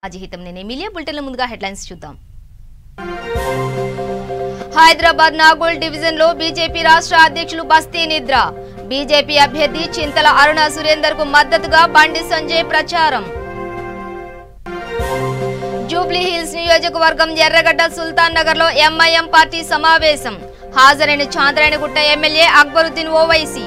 అజిహితం నేను ఎమిలియా బులెటిన్ల ముందుగా హెడ్లైన్స్ చూద్దాం. హైదరాబాద్ నాగోల్ డివిజన్ లో బీజేపీ రాష్ట్ర అధ్యక్షులు బస్తీ నిద్ర. బీజేపీ అభ్యర్థి చింతల అరుణ సురేందర్ కు మద్దతుగా బండి సంజయ్ ప్రచారం. జూబ్లీ హిల్స్ నియోజకవర్గం ఎర్రగడ్డ సుల్తాన్ నగర్ లో ఎంఐఎం పార్టీ సమావేశం. హాజరైన చాంద్రాయణగుట్ట ఎమ్మెల్యే అక్బరుద్దీన్ ఓవైసీ.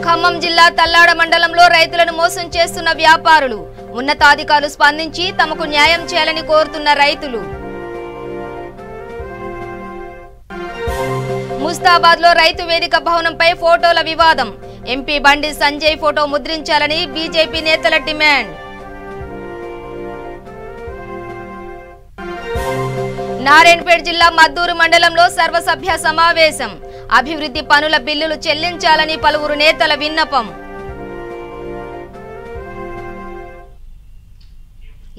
ఖమ్మం జిల్లా తల్లాడ మండలంలో రైతులను మోసం చేస్తున్న వ్యాపారులు. ఉన్నతాధికారులు స్పందించి తమకు న్యాయం చేయాలని కోరుతున్న రైతులు. ముస్తాబాద్ లో రైతు వేదిక భవనంపై ఫోటోల వివాదం. MP Bandi Sanjay photo ముద్రించాలని BJP నేతల డిమాండ్. నారాయణపేట జిల్లా మద్దూరు మండలంలో సర్వసభ్య సమావేశం. అభివృద్ధి పనుల బిల్లులు చెల్లించాలని పలువురు నేతల విన్నపం.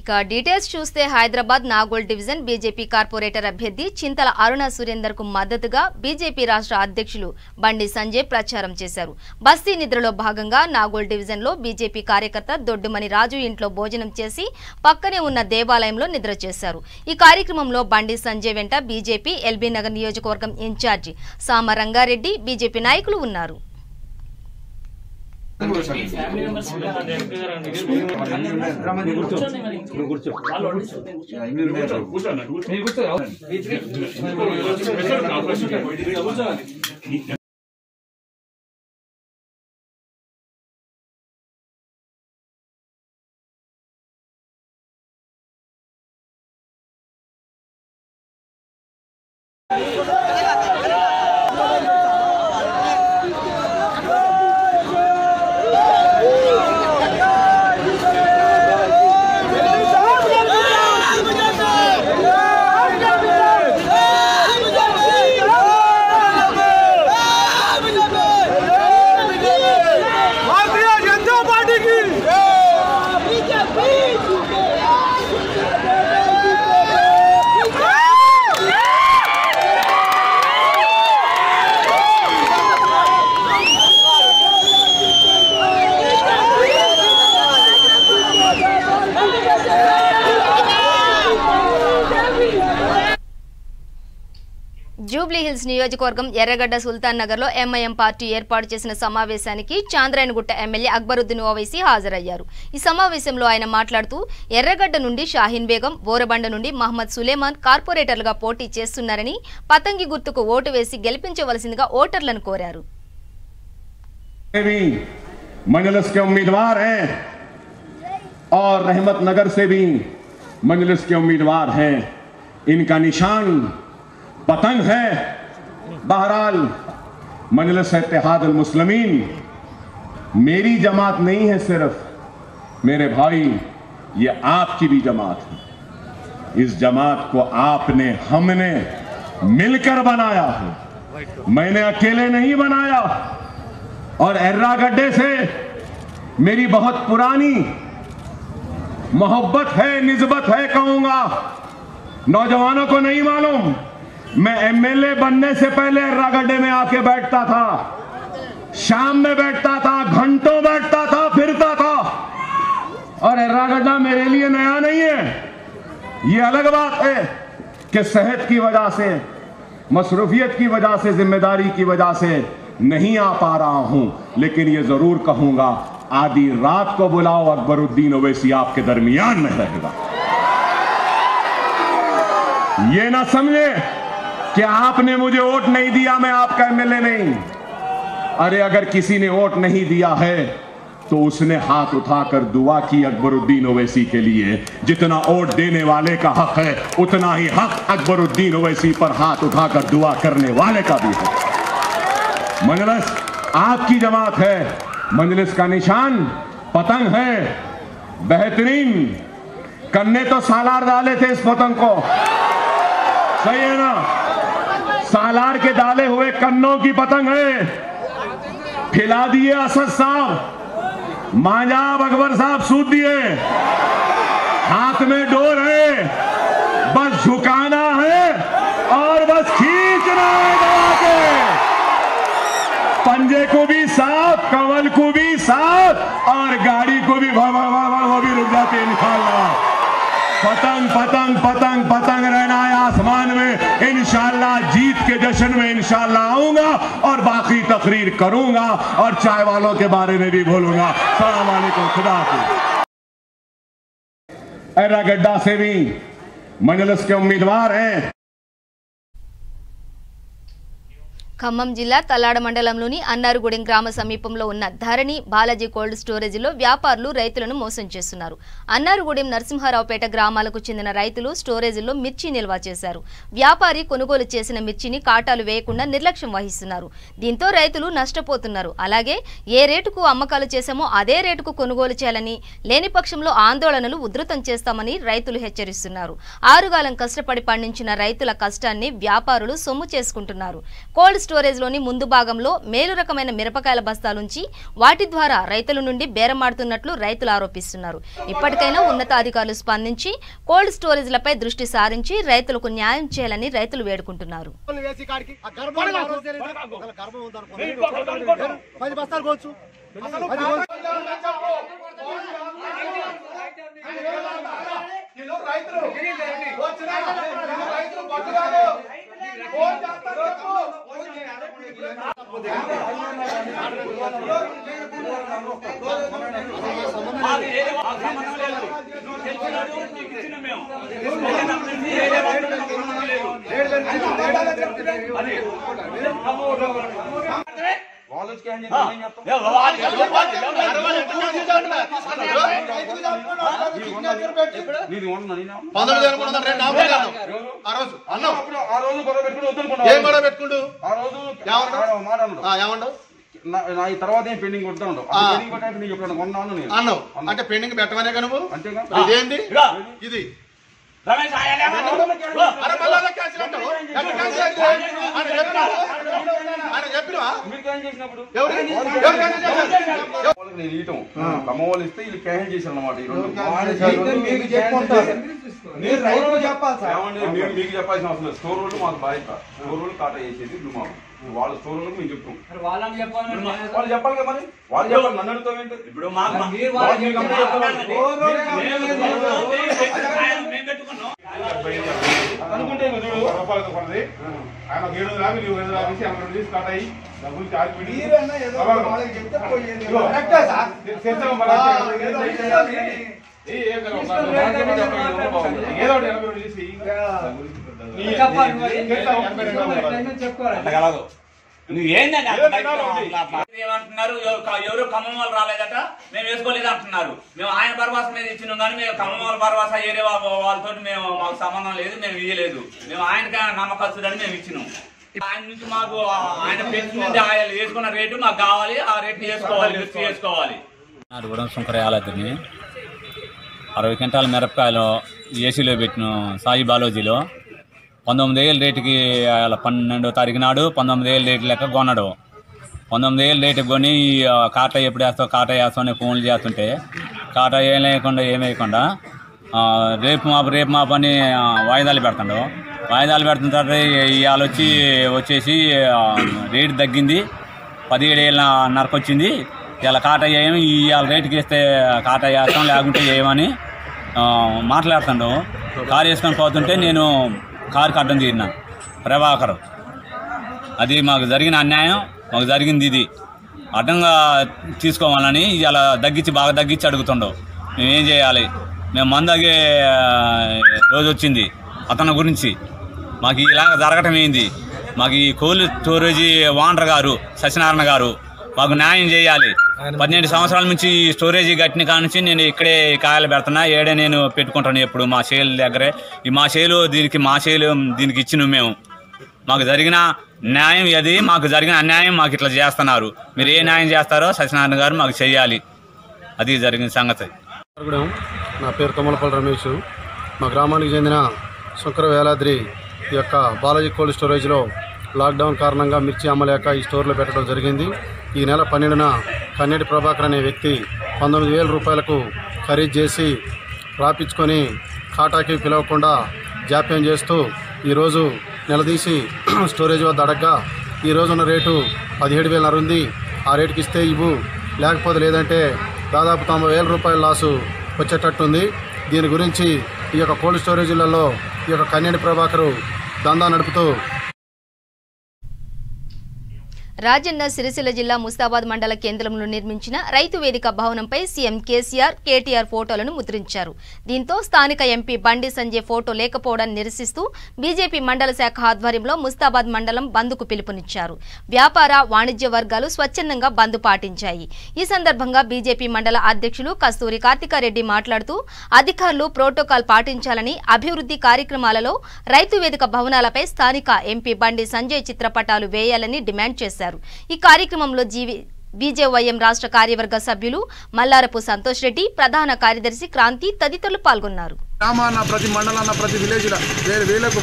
ఇక డీటెయిల్స్ చూస్తే Hyderabad Nagole division BJP corporator అభ్యర్థి చింతల అరుణ సురేందర్ కు మద్దతుగా బీజేపీ రాష్ట్ర అధ్యక్షులు బండి సంజయ్ ప్రచారం చేశారు. బస్తీ నిద్రలో భాగంగా నాగోల్ డివిజన్ లో బీజేపీ కార్యకర్త దొడ్డుమని రాజు ఇంట్లో భోజనం చేసి పక్కనే ఉన్న దేవాలయంలో నిద్ర చేశారు. ఈ కార్యక్రమంలో బండి సంజయ్ వెంట బీజేపీ ఎల్బీ నగర్ నియోజకవర్గం ఇన్ఛార్జి సామ రంగారెడ్డి బీజేపీ నాయకులు ఉన్నారు. జూబ్లీ హిల్స్ నియోజకవర్గం ఎర్రగడ్డ సుల్తాన్ నగర్ లో ఎంఐఎం పార్టీ ఏర్పాటు చేసిన సమావేశానికి చాంద్రాయణగుట్ట ఎమ్మెల్యే అక్బరుద్దీన్ ఓవైసీ హాజరయ్యారు. ఈ సమావేశంలో ఆయన మాట్లాడుతూ ఎర్రగడ్డ నుండి షాహీన్ బేగం, బోరబండ నుండి మహమ్మద్ సులేమాన్ కార్పొరేటర్లుగా పోటీ చేస్తున్నారని పతంగి గుర్తుకు ఓటు వేసి గెలిపించవలసిందిగా ఓటర్లను కోరారు. मजलिस के उम्मीदवार हैं और रहमत नगर से भी मजलिस के उम्मीदवार हैं. इनका निशान पतंग है. बहरहाल मजलिस इत्तेहाद अल मुस्लिमीन मेरी जमात नहीं है, सिर्फ मेरे भाई ये आपकी भी जमात है. इस जमात को आपने हमने मिलकर बनाया है, मैंने अकेले नहीं बनाया. और एर्रागड्डे से मेरी बहुत पुरानी मोहब्बत है, निस्बत है कहूंगा. नौजवानों को नहीं मालूम, मैं एमएलए बनने से पहले एर्रागड्डे में आके बैठता था, शाम में बैठता था, घंटों बैठता था, फिरता था. और एर्रागड्डा मेरे लिए नया नहीं है. ये अलग बात है कि सेहत की वजह से, मसरूफियत की वजह से, जिम्मेदारी की वजह से नहीं आ पा रहा हूं. लेकिन ये जरूर कहूंगा, आधी रात को बुलाओ, अकबरुद्दीन ओवैसी आपके दरमियान में रहेगा. ये ना समझे कि आपने मुझे वोट नहीं दिया, मैं आपका एमएलए नहीं. अरे अगर किसी ने वोट नहीं दिया है तो उसने हाथ उठाकर दुआ की अकबरुद्दीन ओवैसी के लिए. जितना वोट देने वाले का हक है, उतना ही हक अकबरुद्दीन ओवैसी पर हाथ उठाकर दुआ करने वाले का भी है. मजलिस आपकी जमात है, मजलिस का निशान पतंग है. बेहतरीन कन्ने तो सालार डाले थे इस पतंग को, सही है ना? सालार के डाले हुए कन्नों की पतंग है. खिला दिए असद साहब, मांजाब अकबर साहब सूद दिए. हाथ में डोर है, बस झुकाना है और बस खींचना है दबा के. पंजे को भी साफ, कवल को भी साफ और गाड़ी को वो भी रुक जाती है इंशाल्लाह। पतंग पतंग पतंग पतंग रहना है आसमान में। इंशाल्लाह जीत के जश्न में इंशाल्लाह आऊंगा और बाकी तकरीर करूंगा और चाय वालों के बारे में भी बोलूंगा। अस्सलाम वालेकुम, खुदा हाफिज़। एर्रागड्डा से भी मजलिस के उम्मीदवार हैं। ఖమ్మం జిల్లా తల్లాడ మండలంలోని అన్నారుగూడెం గ్రామ సమీపంలో ఉన్న ధరణి బాలాజీ కోల్డ్ స్టోరేజీలో వ్యాపారులు రైతులను మోసం చేస్తున్నారు. అన్నారుగూడెం నరసింహారావుపేట గ్రామాలకు చెందిన రైతులు స్టోరేజీలో మిర్చి నిల్వ చేశారు. వ్యాపారి కొనుగోలు చేసిన మిర్చిని కాటాలు వేయకుండా నిర్లక్ష్యం వహిస్తున్నారు. దీంతో రైతులు నష్టపోతున్నారు. అలాగే ఏ రేటుకు అమ్మకాలు చేశామో అదే రేటుకు కొనుగోలు చేయాలని, లేని పక్షంలో ఆందోళనలు ఉధృతం చేస్తామని రైతులు హెచ్చరిస్తున్నారు. ఆరుగాలం కష్టపడి పండించిన రైతుల కష్టాన్ని వ్యాపారులు సొమ్ము చేసుకుంటున్నారు. కోల్డ్ స్టోరేజ్ లోని ముందు భాగంలో మేలు రకమైన మిరపకాయల బస్తాలుంచి వాటి ద్వారా రైతుల నుండి బేరమాడుతున్నట్లు రైతులు ఆరోపిస్తున్నారు. ఇప్పటికైనా ఉన్నతాధికారులు స్పందించి కోల్డ్ స్టోరేజ్లపై దృష్టి సారించి రైతులకు న్యాయం చేయాలని రైతులు వేడుకుంటున్నారు. తర్వాత ఏం పెండింగ్ కొడతా ఉండవు. అంటే పెండింగ్ పెట్టమనే కనుక ఇదేంటి ఇది కమ్మవాళ్ళు ఇస్తే వీళ్ళు క్యాన్సిల్ చేశారు అన్నమాట. మీకు చెప్పాల్సిన అవసరం లేదు. స్టోర్ వాళ్ళు మాకు బాధ్యత. స్టోర్ వాళ్ళు కాటా చేసేది ఇప్పుడు మాకు వాళ్ళ స్టోర్ వాళ్ళకి మేము చెప్తాం. వాళ్ళు చెప్పాలి కదా మరి. వాళ్ళు చెప్పాలి, నన్ను అడుగుతాం ఏంటి? ఇప్పుడు అనుకుంటే రూపాయలతో కొన్నది ఆయన 700 ఆపి 200 ఆపేసి 50 స్టార్ట్ అయ్యి డబ్బులు చార్జ్ పెట్టి ఏదో 80 చేసి ఏమంటున్నారు, ఎవరు ఖమ్మం వాళ్ళు రాలేదట, మేము వేసుకోలేదు అంటున్నారు. మేము ఆయన భరవాస మీద ఇచ్చినాం కానీ మేము ఖమ్మం వాళ్ళ భరవాస ఏరే వాళ్ళతో మేము మాకు సంబంధం లేదు, మేము ఇయ్యలేదు. మేము ఆయనకి నమ్మకస్తుడని మేము ఇచ్చినాం. ఆయన నుంచి మాకు ఆయన పెంచింది ఆయన వేసుకున్న రేటు మాకు కావాలి, ఆ రేటు చేసుకోవాలి, చేసుకోవాలి. కూడా శంకరయాలద్దని 60 క్వింటాల మిరపకాయలు ఏసీలో పెట్టిన సాయి బాలాజీలో 19,000 రేటుకి 12వ తారీఖు నాడు 19,000 రేటు లెక్క కొన్నాడు. 19,000 రేటుకి కొని కాటా ఎప్పుడు వేస్తావు కాటా వేస్తామని ఫోన్లు చేస్తుంటే కాటా ఏం లేకుండా ఏమేయకుండా రేపు మాపు అని వాయిదాలు పెడతాడు. వాయిదాలు పెడుతున్న తర్వాత ఇవాళ వచ్చేసి రేటు తగ్గింది, 17,500 వచ్చింది. ఇలా కాటా ఏమి ఇవాళ రేటుకి వేస్తే కాటా వేస్తాం లేకుంటే ఏమని మాట్లాడుతాడు. కారు వేసుకొని పోతుంటే నేను కారు కట్టం తీరినా ప్రభాకర్. అది మాకు జరిగిన అన్యాయం, మాకు జరిగింది ఇది. అడ్డంగా తీసుకోవాలని ఇలా బాగా తగ్గించి అడుగుతుండవు. మేమేం చేయాలి? మేము మందగే రోజు వచ్చింది అతని గురించి. మాకు ఇలాగ జరగటం ఏంది? మాకు ఈ కోల్డ్ స్టోరేజీ ఓనర్ గారు సత్యనారాయణ గారు మాకు న్యాయం చేయాలి. 12 సంవత్సరాల నుంచి ఈ స్టోరేజీ కట్టిన కాడ నుంచి నేను ఇక్కడే కాయలు పెడుతున్నా, ఏడే నేను పెట్టుకుంటాను ఎప్పుడు మా చేలు దగ్గరే. ఈ మా చేలు దీనికి ఇచ్చినాం మేము. మాకు జరిగిన న్యాయం అది, మాకు జరిగిన అన్యాయం మాకు ఇట్లా చేస్తున్నారు. మీరు ఏ న్యాయం చేస్తారో సత్యనారాయణ గారు మాకు చెయ్యాలి. అది జరిగిన సంగతి. నా పేరు తొమ్మలపల్లి రమేష్. మా గ్రామానికి చెందిన శంకర వేలాద్రి ఈ యొక్క బాలాజీ కోల్డ్ స్టోరేజ్లో లాక్డౌన్ కారణంగా మిర్చి అమ్మలేక ఈ స్టోర్లో పెట్టడం జరిగింది. ఈ నెల 12న కన్నెటి ప్రభాకర్ అనే వ్యక్తి 19,000 రూపాయలకు ఖరీదు చేసి రాపించుకొని కాటాకి పిలవకుండా జాప్యం చేస్తూ ఈరోజు నిలదీసి స్టోరేజ్ వద్ద అడగ్గా ఈరోజున్న రేటు 17,500 ఉంది. ఆ రేటుకి ఇస్తే ఇవ్వు, లేకపోతే లేదంటే దాదాపు 90,000 రూపాయల లాసు వచ్చేటట్టుంది. దీని గురించి ఈ యొక్క కోల్డ్ స్టోరేజీలలో ఈ యొక్క కన్యడి ప్రభాకరు దందా నడుపుతూ రాజన్న సిరిసిల్ల జిల్లా ముస్తాబాద్ మండల కేంద్రంలో నిర్మించిన రైతు వేదిక భవనంపై సీఎం కేసీఆర్, కేటీఆర్ ఫోటోలను ముద్రించారు. దీంతో స్థానిక ఎంపీ బండి సంజయ్ ఫోటో లేకపోవడాన్ని నిరసిస్తూ బీజేపీ మండల శాఖ ఆధ్వర్యంలో ముస్తాబాద్ మండలం బంద్కు పిలుపునిచ్చారు. వ్యాపార, వాణిజ్య వర్గాలు స్వచ్ఛందంగా బంద్ పాటించాయి. ఈ సందర్భంగా బీజేపీ మండల అధ్యక్షులు కస్తూరి కార్తికారెడ్డి మాట్లాడుతూ అధికారులు ప్రోటోకాల్ పాటించాలని, అభివృద్ధి కార్యక్రమాలలో రైతు వేదిక భవనాలపై స్థానిక ఎంపీ బండి సంజయ్ చిత్రపటాలు వేయాలని డిమాండ్ చేశారు. ఈ కార్యక్రమంలో బీజేవైఎం రాష్ట్ర కార్యవర్గ సభ్యులు మల్లారపు సంతోష్ రెడ్డి, ప్రధాన కార్యదర్శి క్రాంతి తదితరులు పాల్గొన్నారు. గ్రామాన్న ప్రతి మండలాన్న ప్రతి విలేజ్లో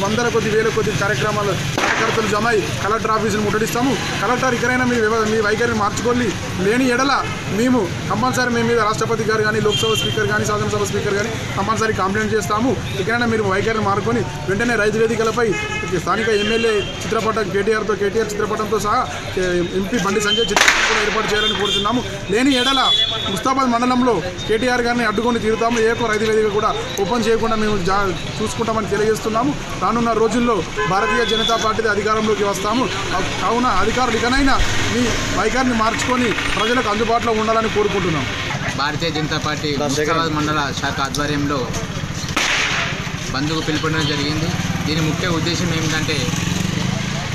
వందల కొద్ది వేల కొద్ది కార్యక్రమాలు కార్యకర్తలు జమ అయి కలెక్టర్ ఆఫీసులు ముట్టడిస్తాము. కలెక్టర్ ఇక్కడైనా మీ వైఖరిని మార్చుకొని లేని ఎడల మేము కంపల్సరీ మీ మీద రాష్ట్రపతి గారు కానీ, లోక్సభ స్పీకర్ కానీ, శాసనసభ స్పీకర్ కానీ కంపల్సరీ కంప్లైంట్ చేస్తాము. ఇక్కడైనా మీరు వైఖరిని మారుకొని వెంటనే రైతు వేదికలపై స్థానిక ఎమ్మెల్యే చిత్రపటం కేటీఆర్ చిత్రపటంతో సహా ఎంపీ బండి సంజయ్ చిత్రపటం కూడా ఏర్పాటు చేయాలని కోరుతున్నాము. లేని ఎడల ముస్తాబాద్ మండలంలో కేటీఆర్ గారిని అడ్డుకొని తీరుతాము. ఏ రైతు వేదిక కూడా ఓపెన్ చేయకుండా మేము చూసుకుంటామని తెలియజేస్తున్నాము. రానున్న రోజుల్లో భారతీయ జనతా పార్టీ అధికారంలోకి వస్తాము. కావున అధికారులు ఇకనైనా మీ వైఖరిని మార్చుకొని ప్రజలకు అందుబాటులో ఉండాలని కోరుకుంటున్నాం. భారతీయ జనతా పార్టీ ముస్తాబాద్ మండల శాఖ ఆధ్వర్యంలో బంద్కు పిలుపునడం జరిగింది. దీని ముఖ్య ఉద్దేశం ఏమిటంటే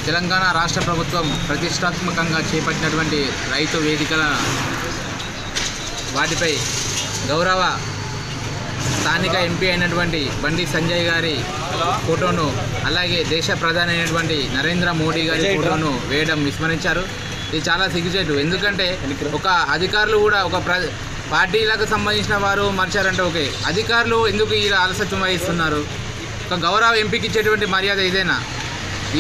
తెలంగాణ రాష్ట్ర ప్రభుత్వం ప్రతిష్టాత్మకంగా చేపట్టినటువంటి రైతు వేదికల వాటిపై గౌరవ స్థానిక ఎంపీ అయినటువంటి బండి సంజయ్ గారి ఫోటోను, అలాగే దేశ ప్రధాని అయినటువంటి నరేంద్ర మోడీ గారి ఫోటోను వేయడం విస్మరించారు. ఇది చాలా సిగ్గుచేటు. ఎందుకంటే ఒక అధికారులు కూడా ఒక పార్టీలకు సంబంధించిన వారు మర్చారంటే ఓకే, అధికారులు ఎందుకు ఇలా అలసత్వం వహిస్తున్నారు? ఒక గౌరవ ఎంపీకి ఇచ్చేటువంటి మర్యాద ఇదేనా?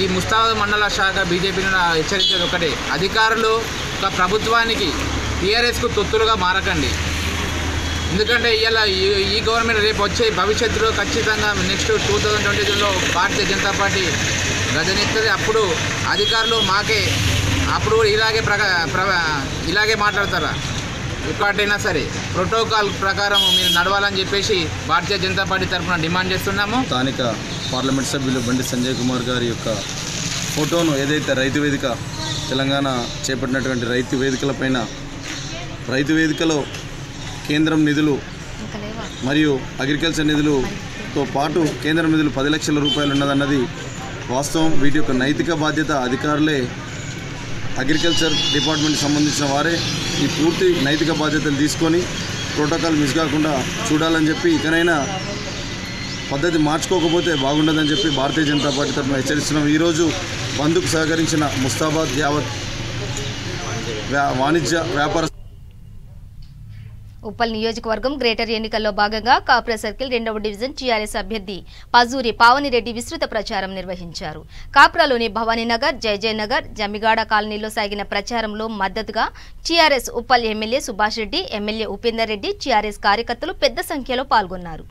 ఈ ముస్తాబాద్ మండల శాఖ బీజేపీని హెచ్చరించేది ఒకటే, అధికారులు ఒక ప్రభుత్వానికి టీఆర్ఎస్కు తొత్తులుగా మారకండి. ఎందుకంటే ఇవాళ ఈ గవర్నమెంట్ రేపు వచ్చే భవిష్యత్తులో ఖచ్చితంగా నెక్స్ట్ 2022లో భారతీయ జనతా పార్టీ గదనెత్తది. అప్పుడు అధికారులు అప్పుడు ఇలాగే మాట్లాడతారా? ఎక్కడైనా సరే ప్రోటోకాల్ ప్రకారం మీరు నడవాలని చెప్పేసి భారతీయ జనతా పార్టీ తరఫున డిమాండ్ చేస్తున్నాము. స్థానిక పార్లమెంట్ సభ్యులు బండి సంజయ్ కుమార్ గారి యొక్క ఫోటోను ఏదైతే రైతు వేదిక తెలంగాణ చేపట్టినటువంటి రైతు వేదికలపైన రైతు వేదికలో కేంద్రం నిధులు మరియు అగ్రికల్చర్ నిధులతో పాటు కేంద్రం నిధులు 10 లక్షల రూపాయలు ఉన్నదన్నది వాస్తవం. వీటి యొక్క నైతిక బాధ్యత అధికారులే, అగ్రికల్చర్ డిపార్ట్మెంట్కి సంబంధించిన వారే ఈ పూర్తి నైతిక బాధ్యతలు తీసుకొని ప్రోటోకాల్ మిస్ కాకుండా చూడాలని చెప్పి, ఇకనైనా పద్ధతి మార్చుకోకపోతే బాగుండదని చెప్పి భారతీయ జనతా పార్టీ తరఫున హెచ్చరిస్తున్నాం. ఈరోజు బంద్కు సహకరించిన ముస్తాబాద్ యావత్ వాణిజ్య వ్యాపార ఉప్పల్ నియోజకవర్గం గ్రేటర్ ఎన్నికల్లో భాగంగా కాప్రా సర్కిల్ 2వ డివిజన్ టీఆర్ఎస్ అభ్యర్థి పజూరి పావనిరెడ్డి విస్తృత ప్రచారం నిర్వహించారు. కాప్రాలోని భవానీనగర్, జయజయనగర్, జమిగాడ కాలనీలో సాగిన ప్రచారంలో మద్దతుగా TRS Uppal MLA Subhash Reddy, MLA Upender Reddy, TRS కార్యకర్తలు పెద్ద సంఖ్యలో పాల్గొన్నారు.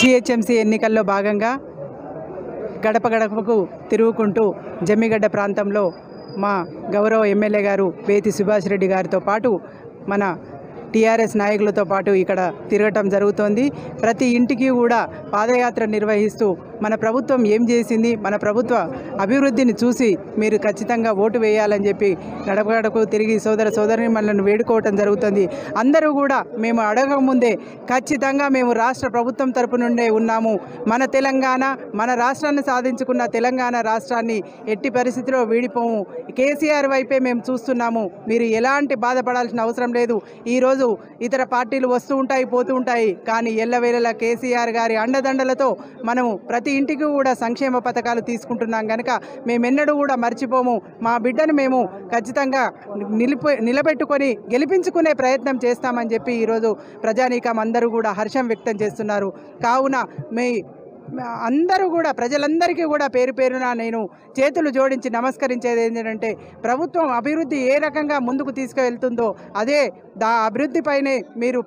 జీహెచ్ఎంసీ ఎన్నికల్లో భాగంగా గడప గడపకు తిరుగుకుంటూ జమ్మిగడ్డ ప్రాంతంలో మా గౌరవ ఎమ్మెల్యే గారు బేతి సుభాష్ రెడ్డి గారితో పాటు మన టీఆర్ఎస్ నాయకులతో పాటు ఇక్కడ తిరగటం జరుగుతోంది. ప్రతి ఇంటికి కూడా పాదయాత్ర నిర్వహిస్తూ మన ప్రభుత్వం ఏం చేసింది, మన ప్రభుత్వ అభివృద్ధిని చూసి మీరు ఖచ్చితంగా ఓటు వేయాలని చెప్పి గడప గడపకు తిరిగి సోదరీమణులను వేడుకోవటం జరుగుతుంది. అందరూ కూడా మేము అడగకముందే ఖచ్చితంగా మేము రాష్ట్ర ప్రభుత్వం తరపు నుండే ఉన్నాము, మన తెలంగాణ, మన రాష్ట్రాన్ని సాధించుకున్న తెలంగాణ రాష్ట్రాన్ని ఎట్టి పరిస్థితిలో వీడిపోము, కేసీఆర్ వైపే మేము చూస్తున్నాము, మీరు ఎలాంటి బాధపడాల్సిన అవసరం లేదు. ఈరోజు ఇతర పార్టీలు వస్తూ ఉంటాయి, పోతూ ఉంటాయి, కానీ ఎల్లవేళలా కేసీఆర్ గారి అండదండలతో మనము ప్రతి ఇంటికి కూడా సంక్షేమ పథకాలు తీసుకుంటున్నాం కనుక మేమెన్నడూ కూడా మర్చిపోము. మా బిడ్డను మేము ఖచ్చితంగా నిలబెట్టుకొని గెలిపించుకునే ప్రయత్నం చేస్తామని చెప్పి ఈరోజు ప్రజానీకం అందరూ కూడా హర్షం వ్యక్తం చేస్తున్నారు. కావున అందరూ కూడా ప్రజలందరికీ కూడా పేరు పేరున నేను చేతులు జోడించి నమస్కరించేది ఏంటంటే ప్రభుత్వం అభివృద్ధి ఏ రకంగా ముందుకు తీసుకువెళ్తుందో అదే అభివృద్ధిపైనే మీరు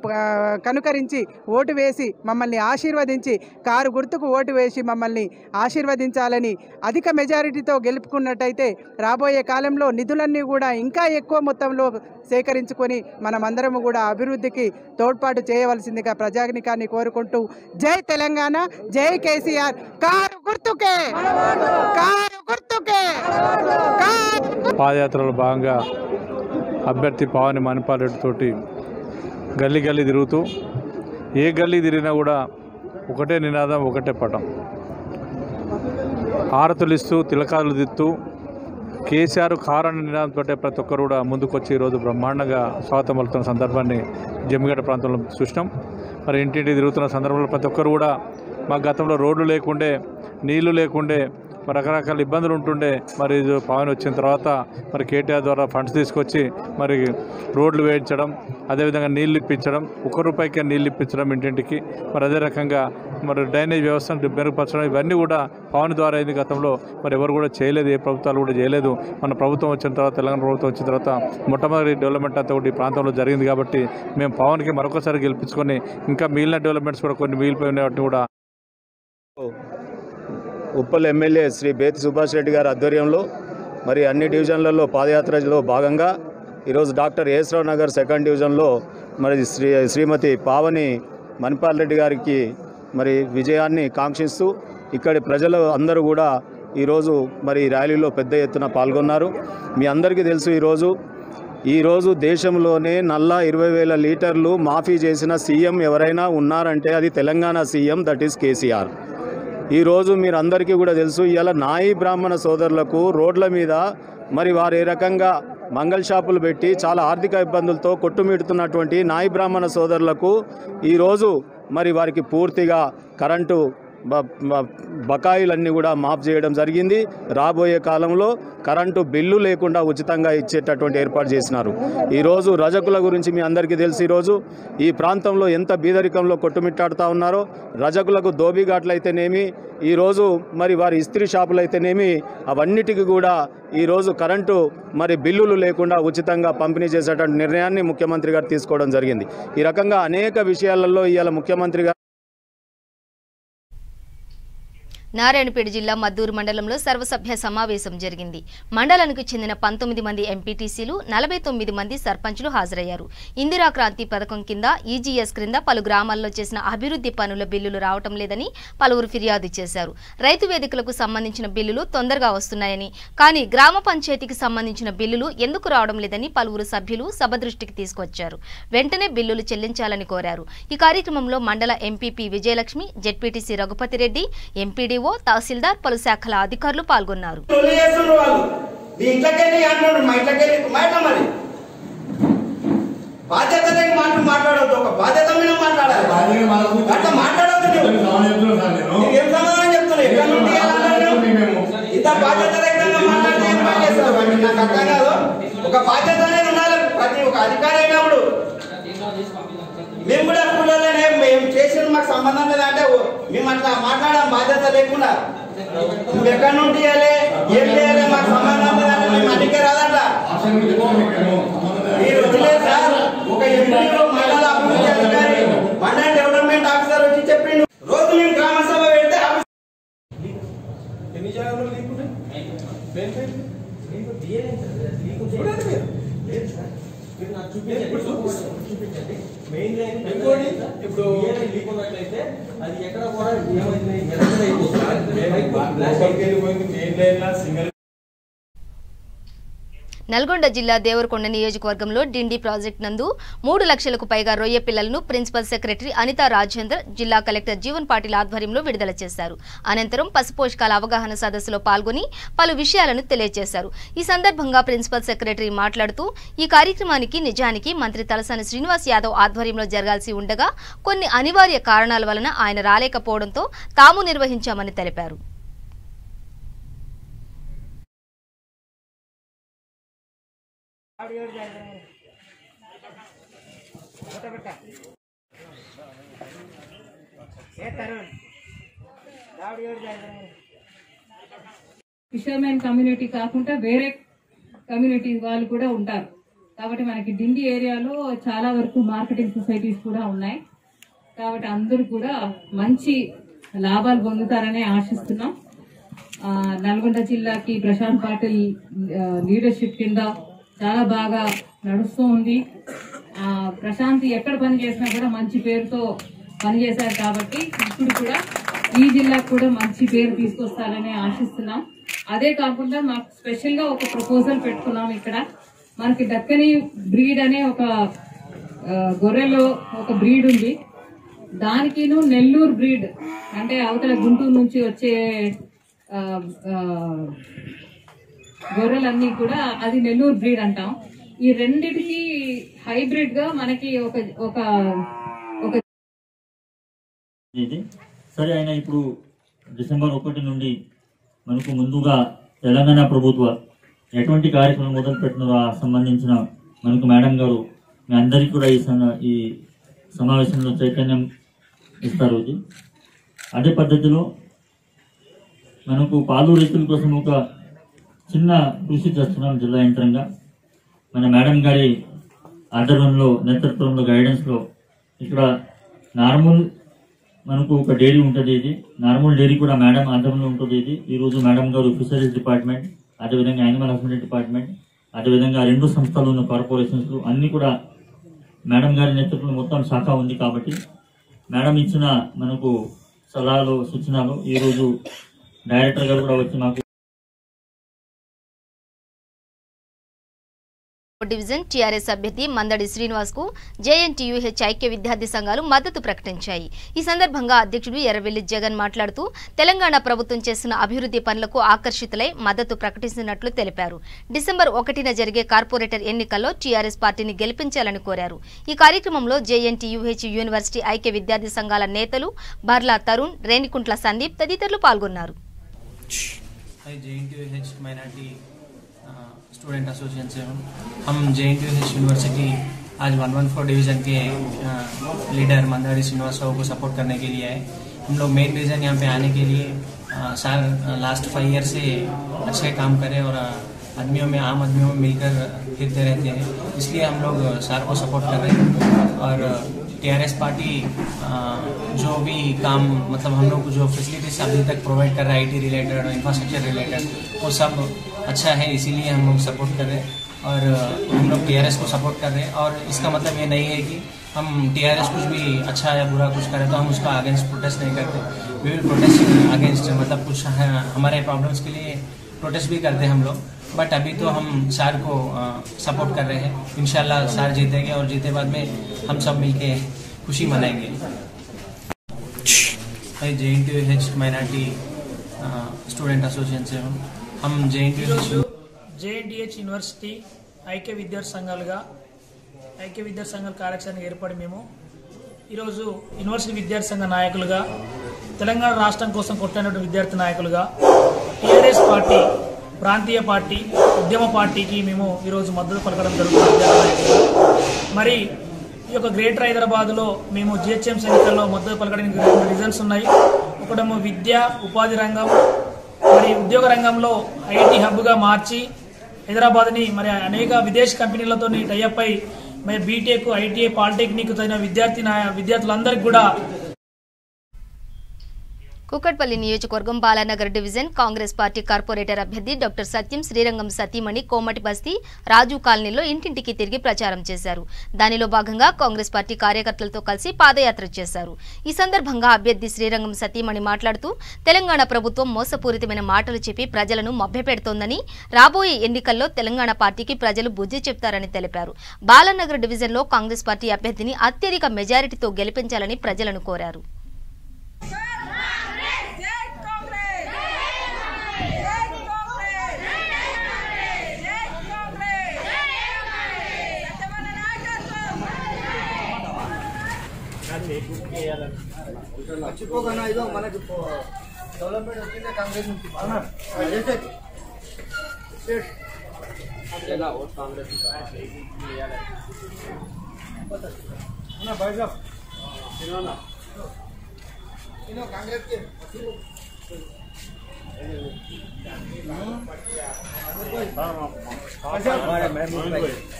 కనుకరించి ఓటు వేసి మమ్మల్ని ఆశీర్వదించి కారు గుర్తుకు ఓటు వేసి మమ్మల్ని ఆశీర్వదించాలని అధిక మెజారిటీతో గెలుపుకున్నట్టయితే రాబోయే కాలంలో నిధులన్నీ కూడా ఇంకా ఎక్కువ మొత్తంలో సేకరించుకొని మనమందరము కూడా అభివృద్ధికి తోడ్పాటు చేయవలసిందిగా ప్రజానికాన్ని కోరుకుంటూ జై తెలంగాణ, జై కేసీఆర్, కారు గుర్తుకే, కారు గుర్తుకే. పాదయాత్రలో భాగంగా అభ్యర్థి పావని మణిపాల్ రెడ్డి తోటి గల్లీ గల్లీ తిరుగుతూ ఏ గల్లీ తిరిగినా కూడా ఒకటే నినాదం, ఒకటే పటం. హారతులు ఇస్తూ తిలకాలు దిత్తూ కేసీఆర్ కారణ నినాదంతో ప్రతి ఒక్కరు కూడా ముందుకొచ్చి ఈరోజు బ్రహ్మాండంగా స్వాగతం పలుకుతున్న సందర్భాన్ని జమ్మిగడ్డ ప్రాంతంలో చూసినాం. మరి ఇంటింటి తిరుగుతున్న సందర్భంలో ప్రతి ఒక్కరు కూడా మా గతంలో రోడ్లు లేకుండే, నీళ్లు లేకుండే, మరి రకరకాల ఇబ్బందులు ఉంటుండే. మరి పవన్ వచ్చిన తర్వాత మరి కేటీఆర్ ద్వారా ఫండ్స్ తీసుకొచ్చి మరి రోడ్లు వేయించడం, అదేవిధంగా నీళ్ళు ఇప్పించడం, ₹1 నీళ్ళు ఇప్పించడం ఇంటింటికి, మరి అదే రకంగా మరి డ్రైనేజ్ వ్యవస్థను మెరుగుపరచడం, ఇవన్నీ కూడా పవన్ ద్వారా అయింది. గతంలో మరి ఎవరు కూడా చేయలేదు, ఏ ప్రభుత్వాలు కూడా చేయలేదు. మన ప్రభుత్వం వచ్చిన తర్వాత, తెలంగాణ ప్రభుత్వం వచ్చిన తర్వాత మొట్టమొదటి డెవలప్మెంట్ అంతా కూడా ఈ ప్రాంతంలో జరిగింది. కాబట్టి మేము పవన్కి మరొకసారి గెలిపించుకొని ఇంకా మిగిలిన డెవలప్మెంట్స్ కూడా కొన్ని మిగిలిపోయిన వాటిని కూడా ఉప్పల్ ఎమ్మెల్యే శ్రీ బేతి సుభాష్ రెడ్డి గారి ఆధ్వర్యంలో మరి అన్ని డివిజన్లలో పాదయాత్రలో భాగంగా ఈరోజు డాక్టర్ ఏఎస్రావు నగర్ 2nd డివిజన్లో మరి శ్రీమతి పావని మణిపాల్ రెడ్డి గారికి మరి విజయాన్ని కాంక్షిస్తూ ఇక్కడి ప్రజలు అందరూ కూడా ఈరోజు మరి ర్యాలీలో పెద్ద ఎత్తున పాల్గొన్నారు. మీ అందరికీ తెలుసు, ఈరోజు దేశంలోనే నల్లా 20,000 లీటర్లు మాఫీ చేసిన సీఎం ఎవరైనా ఉన్నారంటే అది Telangana CM, that is KCR. ఈరోజు మీరు అందరికీ కూడా తెలుసు, ఇవాళ నాయి బ్రాహ్మణ సోదరులకు రోడ్ల మీద మరి వారు ఏ రకంగా మంగళ షాపులు పెట్టి చాలా ఆర్థిక ఇబ్బందులతో కొట్టుమిడుతున్నటువంటి నాయి బ్రాహ్మణ సోదరులకు ఈరోజు మరి వారికి పూర్తిగా కరెంటు బకాయిలన్నీ కూడా మాఫ్ చేయడం జరిగింది. రాబోయే కాలంలో కరెంటు బిల్లు లేకుండా ఉచితంగా ఇచ్చేటటువంటి ఏర్పాటు చేసినారు. ఈరోజు రజకుల గురించి మీ అందరికీ తెలిసి ఈరోజు ఈ ప్రాంతంలో ఎంత బీదరికంలో కొట్టుమిట్టాడుతూ ఉన్నారో, రజకులకు దోబిఘాట్లు అయితేనేమి, ఈరోజు మరి వారి ఇస్త్రీ షాపులు అయితేనేమి, అవన్నిటికీ కూడా ఈరోజు కరెంటు మరి బిల్లులు లేకుండా ఉచితంగా పంపిణీ చేసేటువంటి నిర్ణయాన్ని ముఖ్యమంత్రి గారు తీసుకోవడం జరిగింది. ఈ రకంగా అనేక విషయాలలో ఇవాళ ముఖ్యమంత్రి గారు నారాయణపేట జిల్లా మద్దూరు మండలంలో సర్వసభ్య సమావేశం జరిగింది. మండలానికి చెందిన 19 మంది ఎంపీటీసీలు, 49 మంది సర్పంచులు హాజరయ్యారు. ఇందిరా క్రాంతి పథకం కింద ఈజీఎస్ క్రింద పలు గ్రామాల్లో చేసిన అభివృద్ధి పనుల బిల్లులు రావటం లేదని పలువురు ఫిర్యాదు చేశారు. రైతు వేదికలకు సంబంధించిన బిల్లులు తొందరగా వస్తున్నాయని, కానీ గ్రామ పంచాయతీకి సంబంధించిన బిల్లులు ఎందుకు రావడం లేదని పలువురు సభ్యులు సభ దృష్టికి తీసుకొచ్చారు. వెంటనే బిల్లులు చెల్లించాలని కోరారు. ఈ కార్యక్రమంలో మండల MPP Vijayalakshmi, ZPTC Raghupathi Reddy, MPD, తహసీల్దార్, పలు శాఖల అధికారులు పాల్గొన్నారు. మేము కూడా స్కూళ్ళలోనే మేము చేసిన మాకు సంబంధం లేదంటే మేము అట్లా మాట్లాడడం బాధ్యత లేకుండా నువ్వు ఎక్కడి నుండి ఇవ్వాలి, ఏం చేయాలి, మాకు సంబంధం లేదంటే మేము అడిగే రాదట. మీరు వదిలేదు సార్, ఒక ఎంపీలో మండల అభివృద్ధి అధికారి, మండల డెవలప్మెంట్ ఆఫీసర్ వచ్చి చెప్పిండు. రోజు మేము గ్రామ సభ పెడితే ఎన్ని జాగ్రత్తలు లేకుండా చూపించండి. మెయిన్ లైన్ ఇప్పుడు లీక్ ఉన్నట్లయితే అది ఎక్కడ కూడా సింగల్. నల్గొండ జిల్లా దేవరకొండ నియోజకవర్గంలో డిండి ప్రాజెక్టు నందు 3 లక్షలకు పైగా రొయ్య పిల్లలను ప్రిన్సిపల్ సెక్రటరీ అనితా రాజేందర్, జిల్లా కలెక్టర్ జీవన్ పాటిల్ ఆధ్వర్యంలో విడుదల చేశారు. అనంతరం పశుపోషకాల అవగాహన సదస్సులో పాల్గొని పలు విషయాలను తెలియజేశారు. ఈ సందర్భంగా ప్రిన్సిపల్ సెక్రటరీ మాట్లాడుతూ ఈ కార్యక్రమానికి నిజానికి మంత్రి తలసాని శ్రీనివాస్ యాదవ్ ఆధ్వర్యంలో జరగాల్సి ఉండగా కొన్ని అనివార్య కారణాల వలన ఆయన రాలేకపోవడంతో తాము నిర్వహించామని తెలిపారు. ఫిషర్మెన్ కమ్యూనిటీ కాకుండా వేరే కమ్యూనిటీ వాళ్ళు కూడా ఉంటారు కాబట్టి మనకి డిండి ఏరియాలో చాలా వరకు మార్కెటింగ్ సొసైటీస్ కూడా ఉన్నాయి కాబట్టి అందరూ కూడా మంచి లాభాలు పొందుతారని ఆశిస్తున్నాం. నల్గొండ జిల్లాకి ప్రశాంత్ పాటిల్ లీడర్షిప్ కింద చాలా బాగా నడుస్తూ ఉంది. ప్రశాంత్ ఎక్కడ పని చేసినా కూడా మంచి పేరుతో పనిచేశారు కాబట్టి ఇప్పుడు కూడా ఈ జిల్లాకు కూడా మంచి పేరు తీసుకొస్తారని ఆశిస్తున్నాం. అదే కాకుండా మాకు స్పెషల్ గా ఒక ప్రపోజల్ పెట్టుకున్నాం. ఇక్కడ మనకి దక్కని బ్రీడ్ అనే ఒక గొర్రెలో ఒక బ్రీడ్ ఉంది. దానికిను నెల్లూరు బ్రీడ్ అంటే అవతల గుంటూరు నుంచి వచ్చే గొర్రెలన్నీ కూడా అది నెల్లూరు బ్రీడ్ అంటాం. ఈ రెండిటికి హైబ్రిడ్ గా మనకి ఒక సరే ఆయన ఇప్పుడు డిసెంబర్ 1 నుండి మనకు ముందుగా తెలంగాణ ప్రభుత్వ ఎటువంటి కార్యక్రమం మొదలుపెట్టిన సంబంధించిన మనకు మేడం గారు మీ అందరికీ కూడా ఈ సమావేశంలో చైతన్యం ఇస్తారు. అదే పద్ధతిలో మనకు పాలు రైతుల కోసం ఒక చిన్న కృషి చేస్తున్నాం జిల్లా యంత్రంగా. మన మేడం గారి ఆధ్వర్యంలో నేతృత్వంలో గైడెన్స్లో ఇక్కడ నార్మల్ మనకు ఒక డైరీ ఉంటుంది. ఇది నార్మల్ డైరీ కూడా మేడం ఆధ్వర్యంలో ఉంటుంది. ఇది ఈరోజు మేడం గారు ఫిషరీస్ డిపార్ట్మెంట్, అదేవిధంగా యానిమల్ హస్బెండరీ డిపార్ట్మెంట్, అదేవిధంగా 2 సంస్థలు ఉన్న కార్పొరేషన్స్ అన్ని కూడా మేడం గారి నేతృత్వంలో మొత్తం శాఖ ఉంది. కాబట్టి మేడం ఇచ్చిన మనకు సలహాలు సూచనలు ఈరోజు డైరెక్టర్ గారు కూడా వచ్చి మాకు డివిజన్ టీఆర్ఎస్ అభ్యర్థి మందడి శ్రీనివాస్ కు జేఎన్టీయూహెచ్ ఐక్య విద్యార్థి సంఘాలు మద్దతు ప్రకటించాయి. ఈ సందర్భంగా అధ్యక్షుడు ఎర్రవెల్లి జగన్ మాట్లాడుతూ తెలంగాణ ప్రభుత్వం చేస్తున్న అభివృద్ధి పనులకు ఆకర్షితులై మద్దతు ప్రకటిస్తున్నట్లు తెలిపారు. డిసెంబర్ 1న జరిగే కార్పొరేటర్ ఎన్నికల్లో టీఆర్ఎస్ పార్టీని గెలిపించాలని కోరారు. ఈ కార్యక్రమంలో జేఎన్టీయూహెచ్ యూనివర్సిటీ ఐక్య విద్యార్థి సంఘాల నేతలు బర్లా తరుణ్, రేణికుంట్ల సందీప్ తదితరులు పాల్గొన్నారు. स्टूडेंट एसोसिएशन से हम JNTUH यूनिवर्सिटी आज 114 डिवीज़न के लीडर मंदाड़ी श्रीनिवास राव को सपोर्ट करने के लिए आए. हम लोग मेन रीज़न यहाँ पे आने के लिए साल लास्ट 5 ईयर से अच्छे काम करें और आदमियों में आम आदमियों में मिलकर फिरते रहते हैं, इसलिए हम लोग सार को सपोर्ट कर रहे हैं. और TRS पार्टी जो भी काम मतलब हम लोग को जो फैसिलिटीज अभी तक प्रोवाइड कर रहा है IT रिलेटेड और इंफ्रास्ट्रक्चर रिलेटेड वो सब अच्छा है, इसीलिए हम लोग सपोर्ट कर रहे हैं और हम लोग TRS को सपोर्ट कर रहे हैं. और इसका मतलब ये नहीं है कि हम TRS कुछ भी अच्छा या बुरा कुछ करें तो हम उसका अगेंस्ट प्रोटेस्ट नहीं करते. वी विल प्रोटेस्ट अगेंस्ट मतलब कुछ हमारे प्रॉब्लम्स के लिए प्रोटेस्ट भी करते हैं हम लोग. बट अभी तो हम सार को सपोर्ट कर रहे हैं. इंशाल्लाह सार जीतेंगे और जीते बाद में हम सब मिलके खुशी मनाएंगे. JNTUH माइनॉरिटी स्टूडेंट एसोसिएशन से हम JNTUH యూనివర్సిటీ ఐక్య విద్యార్థి సంఘాలుగా ఐక్య విద్యార్థి సంఘాల కార్యక్రమానికి ఏర్పడి మేము ఈరోజు యూనివర్సిటీ విద్యార్థి సంఘ నాయకులుగా తెలంగాణ రాష్ట్రం కోసం కొట్టినటువంటి విద్యార్థి నాయకులుగా TRS పార్టీ ప్రాంతీయ పార్టీ ఉద్యమ పార్టీకి మేము ఈరోజు మద్దతు పలకడం జరుగుతుంది. మరి ఈ యొక్క గ్రేటర్ హైదరాబాద్లో మేము GHMC ఎన్నికల్లో మద్దతు పలకడానికి 2 రీజన్స్ ఉన్నాయి. ఒకటేమో విద్య ఉపాధి రంగం మరి ఉద్యోగ రంగంలో IT హబ్గా మార్చి హైదరాబాద్ని మరి అనేక విదేశీ కంపెనీలతో టైఅప్ అయి మరి బీటెక్ ITI పాలిటెక్నిక్ చదివిన విద్యార్థులందరికీ కూడా కూకట్పల్లి నియోజకవర్గం Balanagar division Congress party corporator అభ్యర్థి డాక్టర్ సత్యం శ్రీరంగం సతీమణి కోమటి బస్తీ రాజు కాలనీలో ఇంటింటికి తిరిగి ప్రచారం చేశారు. దానిలో భాగంగా కాంగ్రెస్ పార్టీ కార్యకర్తలతో కలిసి పాదయాత్ర చేశారు. ఈ సందర్భంగా అభ్యర్థి శ్రీరంగం సతీమణి మాట్లాడుతూ తెలంగాణ ప్రభుత్వం మోసపూరితమైన మాటలు చెప్పి ప్రజలను మభ్యపెడుతోందని, రాబోయే ఎన్నికల్లో తెలంగాణ పార్టీకి ప్రజలు బుద్ధి చెప్తారని తెలిపారు. బాలానగర్ డివిజన్లో కాంగ్రెస్ పార్టీ అభ్యర్థిని అత్యధిక మెజారిటీతో గెలిపించాలని ప్రజలను కోరారు. మర్చిపోగానే ఇదో మనకి డెవలప్మెంట్ వచ్చిందే కాంగ్రెస్ నుంచి కాంగ్రెస్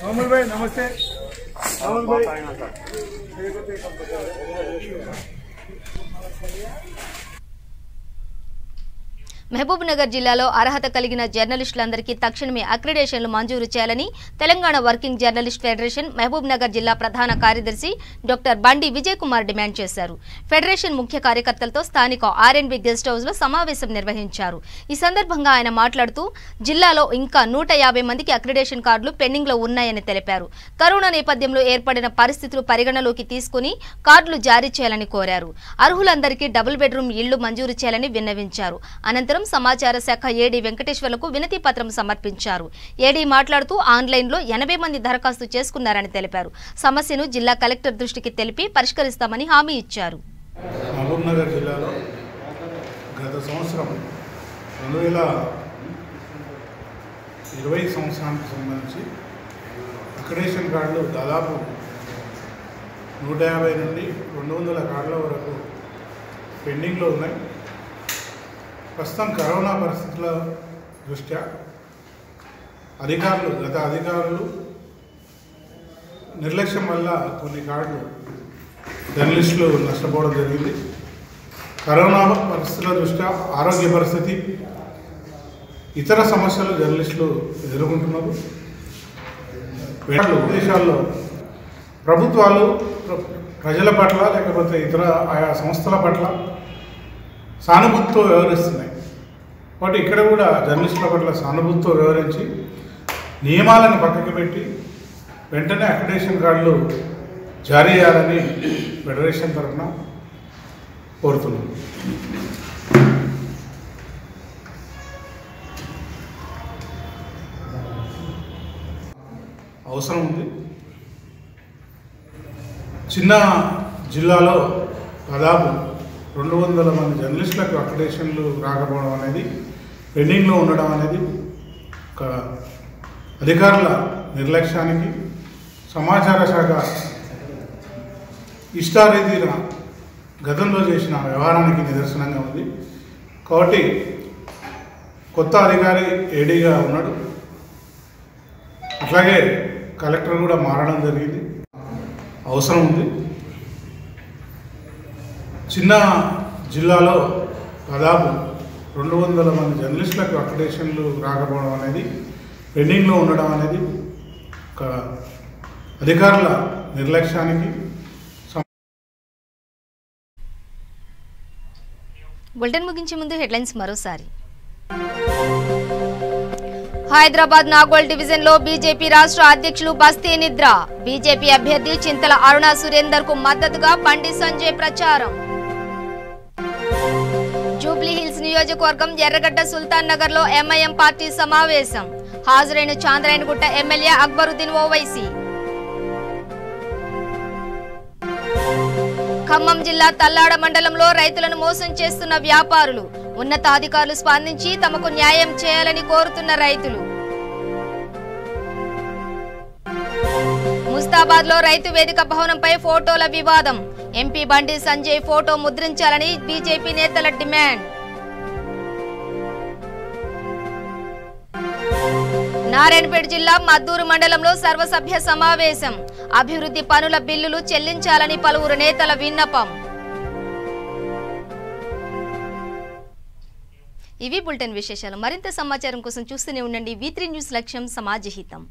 अमोल भाई नमस्ते। अमोल भाई మహబూబ్ నగర్ జిల్లాలో అర్హత కలిగిన జర్నలిస్టులందరికీ తక్షణమే అక్రిడేషన్లు మంజూరు చేయాలని Telangana working journalist federation Mahabubnagar జిల్లా ప్రధాన కార్యదర్శి డాక్టర్ బండి విజయ్ కుమార్ డిమాండ్ చేశారు. ఫెడరేషన్ ముఖ్య కార్యకర్తలతో స్థానిక ఆర్ఎన్బి గెస్ట్ హౌస్ లో సమావేశం నిర్వహించారు. ఈ సందర్భంగా ఆయన మాట్లాడుతూ జిల్లాలో ఇంకా 150 మందికి అక్రిడేషన్ కార్డులు పెండింగ్ లో ఉన్నాయని తెలిపారు. కరోనా నేపథ్యంలో ఏర్పడిన పరిస్థితులు పరిగణలోకి తీసుకుని కార్డులు జారీ చేయాలని కోరారు. అర్హులందరికీ డబుల్ బెడ్రూమ్ ఇళ్లు మంజూరు చేయాలని విన్నవించారు. అనంతరం సమాచార శాఖ ఏడీ వెంకటేశ్వర్లకు వినతి పత్రం సమర్పించారు. ఏడీ మాట్లాడుతూ ఆన్లైన్లో 80 మంది దరఖాస్తు చేసుకున్నారని తెలిపారు. సమస్యను జిల్లా కలెక్టర్ దృష్టికి తెలిపి పరిష్కరిస్తామని హామీ ఇచ్చారు. మహబూబ్ నగర్ జిల్లాలో గత సంవత్సరం 2020 సంవత్సరానికి సంబంధించి అక్రిడేషన్ కార్డులు దాదాపు 150 నుండి 200 కార్డుల వరకు పెండింగ్లో ఉన్నాయి. ప్రస్తుతం కరోనా పరిస్థితుల దృష్ట్యా గత అధికారులు నిర్లక్ష్యం వల్ల కొన్ని కార్డులు జర్నలిస్టులు నష్టపోవడం జరిగింది. కరోనా పరిస్థితుల దృష్ట్యా ఆరోగ్య పరిస్థితి, ఇతర సమస్యలు జర్నలిస్టులు ఎదుర్కొంటున్నారు. దేశాల్లో ప్రభుత్వాలు ప్రజల పట్ల లేకపోతే ఇతర ఆయా సంస్థల పట్ల సానుభూతితో వ్యవహరిస్తున్నాయి. కాబట్టి ఇక్కడ కూడా జర్నలిస్టుల పట్ల సానుభూతితో వ్యవహరించి నియమాలను పక్కకి పెట్టి వెంటనే అక్రిడేషన్ కార్డులు జారీ చేయాలని ఫెడరేషన్ తరఫున కోరుతున్నాం. అవసరం ఉంది. చిన్న జిల్లాలో దాదాపు 200 మంది జర్నలిస్టులకు అక్రిడేషన్లు రాకపోవడం అనేది, పెండింగ్లో ఉండడం అనేది ఒక అధికారుల నిర్లక్ష్యానికి, సమాచార శాఖ ఇష్టారీతిన గతంలో చేసిన వ్యవహారానికి నిదర్శనంగా ఉంది. కాబట్టి కొత్త అధికారి ఏడీగా ఉన్నాడు. అట్లాగే కలెక్టర్ కూడా మారడం జరిగింది. అవసరం ఉంది. చిన్న జిల్లాలో దాదాపు 200 మంది జర్నలిస్టులకు అక్రిడేషన్లు రాకపోవడం అనేది, పెండింగ్లో ఉండడం అనేది ఒక అధికారుల నిర్లక్ష్యానికి. బులెటిన్ ముగించే ముందు హెడ్లైన్స్ మరోసారి. హైదరాబాద్ నాగోల్ డివిజన్ లో బీజేపీ రాష్ట్ర అధ్యక్షులు బస్తీ నిద్ర. బీజేపీ అభ్యర్థి చింతల అరుణ సురేందర్ కు మద్దతుగా బండి సంజయ్ ప్రచారం. జూబ్లీ హిల్స్ నియోజకవర్గం ఎర్రగడ్డ సుల్తాన్ నగర్ లో ఎంఐఎం పార్టీ సమావేశం. హాజరైన చాంద్రాయణగుట్ట ఎమ్మెల్యే అక్బరుద్దీన్ ఓవైసీ. ఖమ్మం జిల్లా తల్లాడ మండలంలో రైతులను మోసం చేస్తున్న వ్యాపారులు. ఉన్నతాధికారులు స్పందించి తమకు న్యాయం చేయాలని కోరుతున్న రైతులు. ముస్తాబాద్ లో రైతు వేదిక భవనంపై ఫోటోల వివాదం. MP Bandi Sanjay photo ముద్రించాలని BJP నేతల డిమాండ్. నారాయణపేట జిల్లా మద్దూరు మండలంలో సర్వసభ్య సమావేశం. అభివృద్ధి పనుల బిల్లులు చెల్లించాలని పలువురు నేతల విన్నపం. ఇవి బులెటిన్ విశేషాలు. మరింత సమాచారం కోసం చూస్తూనే ఉండండి V3 న్యూస్. లక్ష్యం సమాజహితం.